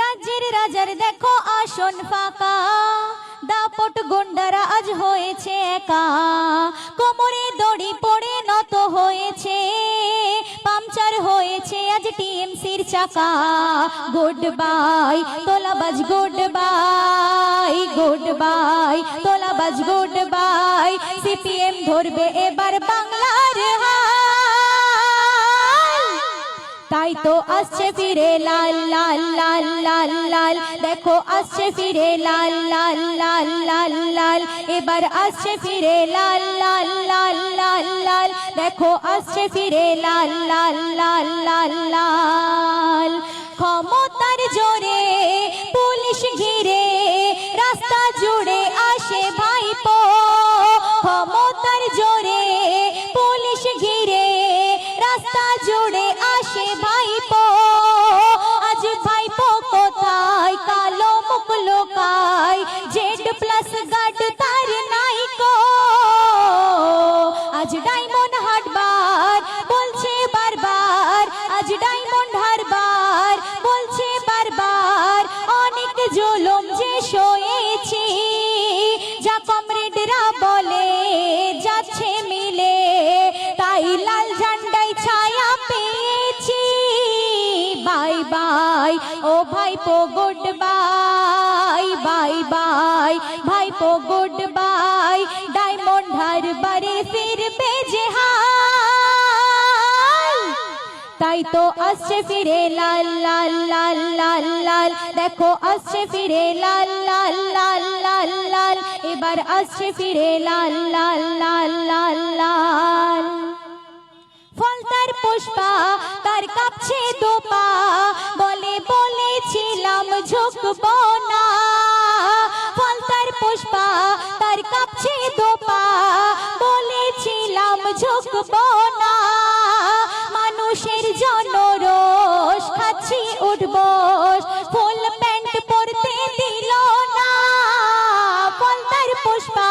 রাজ্যের রাজার দেখো আসন ফাঁকা, দাপট গুন্ডারা আজ হয়েছে একা, কোমরে দড়ি পড়ে নত হয়েছে, পাংচার হয়েছে আজ টিএমসির চাকা। গুড বাই তোলাবাজ, গুড বাই, গুড বাই তোলাবাজ, গুড বাই। সিপিএম ধরবে এবার বাংলার হাল, তাই তো আসছে ফিরে লাল লাল লাল লাল লাল, দেখো আসছে ফিরে লাল লাল লাল লাল লাল, এবার আসছে ফিরে লাল লাল লাল লাল লাল, দেখো আসছে ফিরে লাল লাল লাল লাল লাল। ক্ষমতার জোরে পুলিশ ঘিরে রাস্তা জুড়ে আসে ভাইপো, ক্ষমতার জোরে পুলিশ ঘিরে রাস্তা জুড়ে আসে ভাইপো। আজ ভাইপো কোথায় কালো মুখ লোকায়, জেড প্লাস গার্ড তার নাই কো। আজ ডায়মন্ড হারবার বলছে বারবার, আজ ডায়মন্ড হারবার বলছে বারবার, অনেক জুলুম যে সয়েছি, যা কমরেডরা বলে যাচ্ছে মিলে, তাই লাল ঝান্ডায় ছায়া পেয়েছি। বাই বাই ও ভাইপো, গুড বাই, বাই বাই ভাইপো, গুড বাই। ডায়মন্ড হারবারে ফিরবে যে হাল, তাই তো আসছে ফিরে লাল লাল লাল লাল লাল, দেখো আসছে ফিরে লাল লাল লাল লাল লাল, এবার আসছে ফিরে লাল লাল লাল লাল লাল। ফলতার পুষ্পা তার কাঁপছে দোপা, বলে বলেছিলাম ঝুঁকবো না। ফলতার পুষ্পা তার কাঁপছে দোপা, বলেছিলাম ঝুঁকবো না। মানুষের জনরোষ খাচ্ছি উঠবোস, ফুল প্যান্ট পরতে দিল না। ফলতার পুষ্পা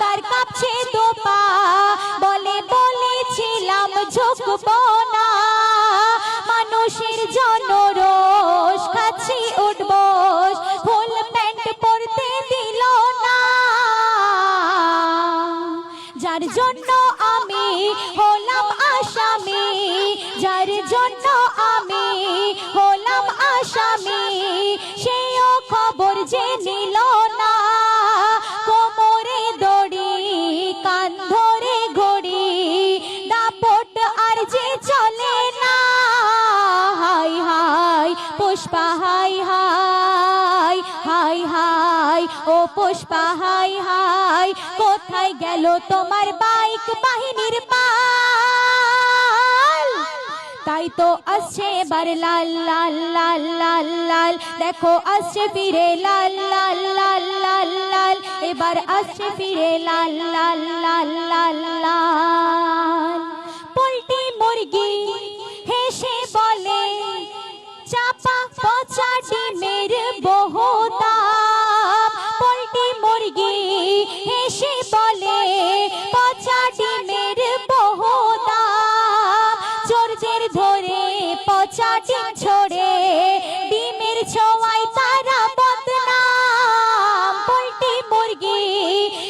তার কাঁপছে দোপা, বলে বলেছিলাম ঝুঁকবো না। মানুষের জনরোষ খাচ্ছি উঠবোস, ফুল প্যান্ট পরতে দিল না। যার জন্য আমি হলাম আসামি, যার জন্য আমি হলাম আসামি, সেও খবর যে নিল না। কোমরে দড়ি কান ধরে ঘড়ি, দাপট আর যে চলে না। Hi hi Pushpa, hi hi, hi hi ও পুষ্পা, হাই হাই। কোথায় গেল তোমার বাইক বাহিনীর পাল, তাই তো আসছে এবার লাল লাল লাল লাল লাল, দেখো আসছে ফিরে লাল লাল লাল লাল লাল, এবার আসছে ফিরে লাল লাল লাল লাল লাল। পোল্ট্রি মুরগি হেসে বলে চাপা পচা ডিমের বহু দাম। পোল্ট্রি মুরগি হেসে বলে পচা ডিমের বহু দাম। চোরদের ধরে পচা ডিম ছড়ে, ডিমের ছোঁয়ায় তারা বদনাম। পোল্ট্রি মুরগি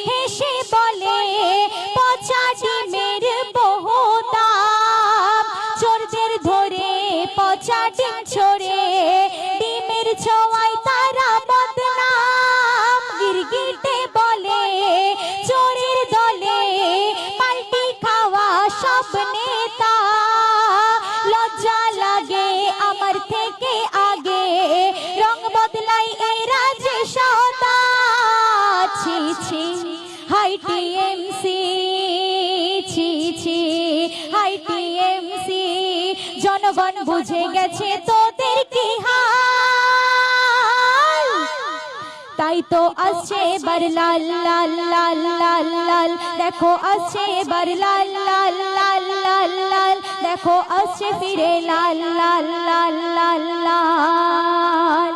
হেসে বলে পচা ডিমের বহু দাম। চোরদের ধরে পচা ডিম ছড়ে, ডিমের ছোঁয়ায় তারা বদনাম। গিরগিটে বলে চোরের দলে পাল্টি খাওয়া সব নেতা। লজ্জা লাগে আমার থেকে আগে, রং বদলাই এরা যে সদা। ছি ছি হাই টিএমসি, ছি ছি হাই টিএমসি। জনগণ বুঝে গেছে তোদের কি হাল, তাই তো আসছে এবার লাল লাল লাল লাল লাল, দেখো আসছে এবার লাল লাল লাল লাল লাল, দেখো আসছে ফিরে লাল লাল লাল লাল লাল।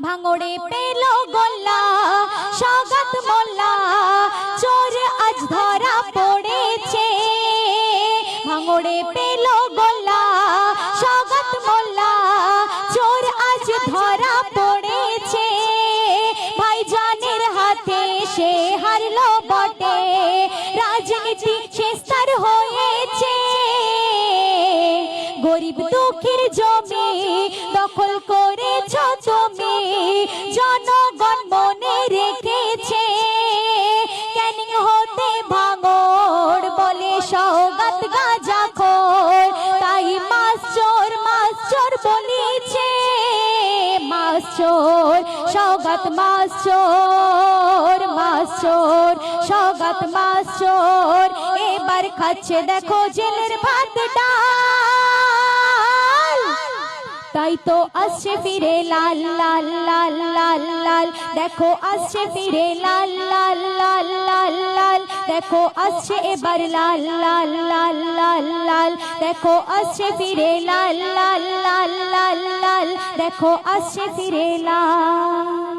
ভাঙড়ে পেল গোল্লা সওগাত মোল্লা, চোর আজ ধরা পড়েছে। ভাঙড়ে পেল গোল্লা সওগাত মোল্লা, চোর আজ ধরা পড়েছে ভাইজানের হাতে সে হারলো বটে রাজনীতি শেষতার হয়েছে গরিব দুঃখীর জমি দখল করেছ তুমি জনগণ মনে রেখেছে ক্যানিং হতে ভাঙড় বলে সওগাত গাঁজাখোর তাই মাস্টার বলেছে মাস্টার সওগাত মাস্টার সওগাত মাস্টার এবার খাচ্ছে দেখো জেলের ভাত ডাল তাই তো আসছে ফিরে লাল লাল লাল লাল লাল দেখো আসছে ফিরে লাল লাল লাল লাল লাল দেখো আসছে এবার লাল লাল লাল লাল লাল দেখো আসছে ফিরে লাল লাল লাল লাল লাল দেখো আসছে ফিরে লাল